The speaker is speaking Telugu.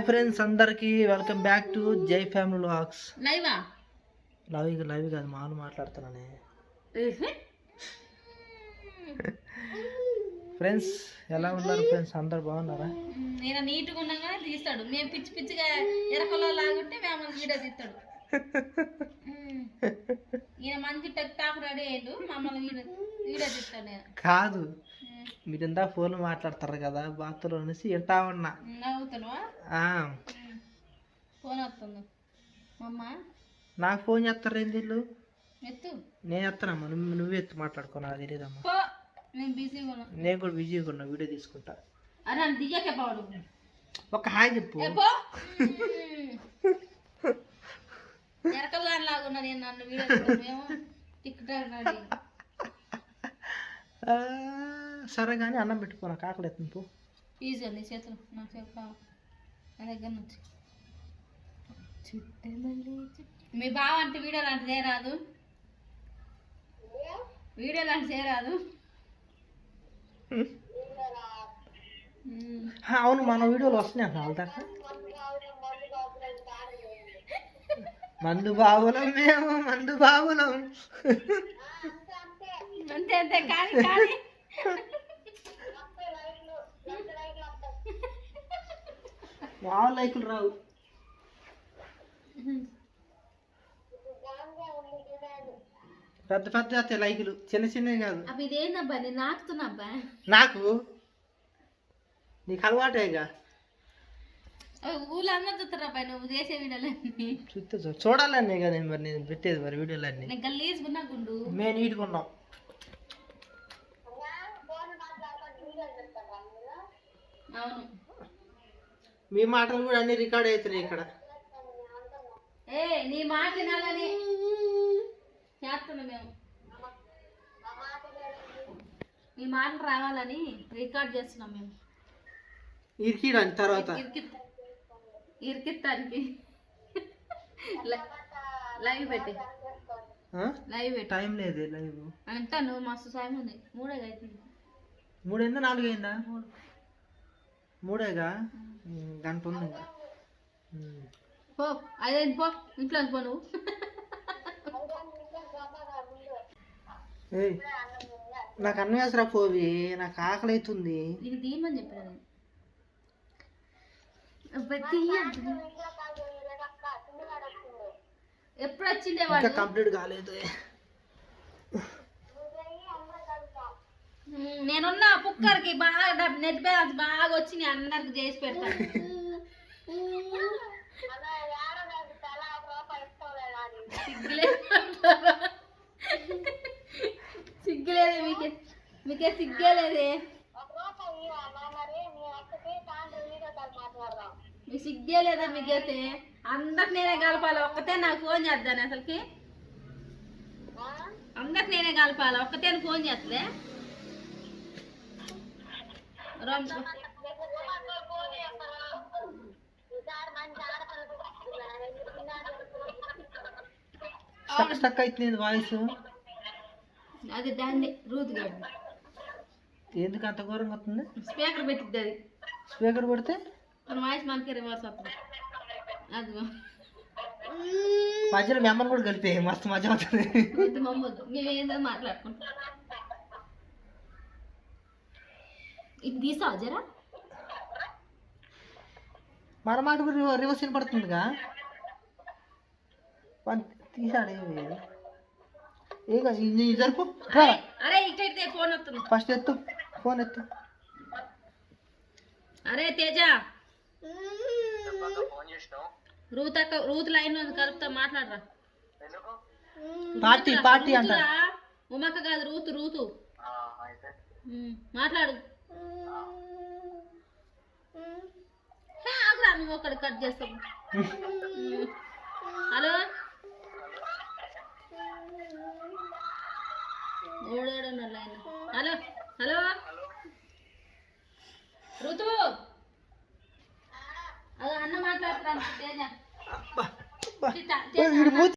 ఫ్రెండ్స్ అందరికి వెల్కమ్ బ్యాక్ టు జై ఫ్యామిలీ వ్లాగ్స్. లైవ్ కాదు మామూలు మాట్లాడుతున్నానే. ఫ్రెండ్స్ ఎలా ఉన్నారు ఫ్రెండ్స్? అందరు బాగున్నారా? నేను నీట్గా ఉండగానే తీస్తాడు. మేము పిచ్చి పిచ్చిగా ఎరకలో లాగుంటే మేము వీడియో తీస్తాడు. ఈయన మంచి టెక్ టాక్ రెడీ అయ్యాడు, మమ్మల్ని వీడియో తీస్తాడు. నేను కాదు, మీరు ఇందా ఫోన్ మాట్లాడతారు కదా బాత్రూంలో అనేసి ఎంటా ఉన్నా. నవ్వుతున్నావా? ఫోన్ వస్తుంది అమ్మ. నాకు ఫోన్ చేస్తారు ఏంది వీళ్ళు? ఎత్తు. నేను ఎత్తానమ్మా, నువ్వే ఎత్తు మాట్లాడుకో. నాకు తెలియదమ్మా, నేను బిజీగా ఉన్నా. నేను కూడా బిజీగా ఉన్నా, వీడియో తీసుకుంటా. అరే దిగాకే బాడు. ఒక హాయ్ చెప్పు. ఎరకల్లాగా ఉన్నా నేను. నన్ను వీడియో టిక్ టాక్ రెడీ. సరే కానీ అన్నం పెట్టుకో, నాకు ఆకలి ఎత్తుంది. పో ఈజీ నీ చేతులు నాకు చెప్పావు నా దగ్గర నుంచి. మీ బావ అంటే వీడియో లాంటి చేయరాదు, వీడియో లాంటి చేయరాదు. అవును, మన వీడియోలు వస్తున్నాయి అసలు వాళ్ళ దాకా. మందు బావులం మేము, మందు బావులం. అంతే అంతే కానీ కానీ లైకులు రావు. పెద్ద పెద్ద లైకులు, చిన్న చిన్నవి కాదు. అవి ఇదేందబ్బా నేను నాకుతున్నబ్బా. నాకు నీకు అలవాటేగా. ఊళ్ళో అందరు చూస్తారబ్బా నువ్వు చేసే వీడియోలన్నీ. చూడాలనే కదా మరి నేను పెట్టేది మరి వీడియోలన్నీ. నేను గల్లీసుకున్నా గుండు. మేము నీట్గా ఉన్నాం. అవును, మీ మాటలు కూడా అన్ని రికార్డ్ అవుతున్నాయి ఇక్కడ. నీ మాట వినాలని చేస్తున్నాం మేము. మీ మాటలు రావాలని రికార్డ్ చేస్తున్నాం మేము. ఇరికిడానికి తర్వాత ఇరికిత్తానికి లైవ్ పెట్టి టైం లేదు. లైవ్ అంతా నువ్వు మస్తు సాయం ఉంది. 3 అవుతుంది. 3 అయిందా 4 అయిందా? 3 గంట ఉంది. పో అదేంటి, పో ఇంట్లో పో నువ్వు. నాకు అన్నం వేసరా పోవి, నాకు ఆకలి అవుతుంది. నీకు తీయమని చెప్పాను. ఎప్పుడు వచ్చిందే వాడు? కంప్లీట్ కాలేదు. నేనున్నా పుక్కడికి బాగా నెట్ బ్యాలెన్స్ బాగా వచ్చి నేను అందరికి చేసి పెడతాను. సిగ్గులేదే మీకే, మీకే సిగ్గేలేదే. మీకు సిగ్గే లేదా? మీకైతే అందరికి నేనే కలపాలి, ఒక్కతే నాకు ఫోన్ చేద్దాను. అసలుకి అందరికి నేనే కలపాలి, ఒక్కతే ఫోన్ చేస్తుందే. స్టక్ అవుతుంది వాయిస్. అది దాన్ని రూత్ గారు. ఎందుకు అంత ఘోరంగా వస్తుంది? స్పీకర్ పెట్టిద్ది. అది స్పీకర్ పెడితే మన వాయిస్ మనకి రివర్స్ వస్తుంది. అది మధ్యలో మెంబర్ కూడా కలిపి మస్తు మజా అవుతుంది. మేము ఏందో మాట్లాడుకుంటాం. ఇది తీసావా జరా? మన మాట కూడా రివర్స్ వినపడుతుందిగా. తీసాడే జరుపు. అరే ఇట్లా ఫోన్ వస్తుంది. ఫస్ట్ ఎత్తు, ఫోన్ ఎత్తు. అరే తేజ, రూత్ లైన్ కలుపుతా, మాట్లాడరా. పార్టీ పార్టీ అంట. ఉమక్క కాదు, రూతు మాట్లాడు. ఆగురా, నువ్వు ఒకటి కట్ చేస్తావు. Hello, line. హలో హలో ఋతు, అన్న మాట్లాడుతున్నాను. తేజ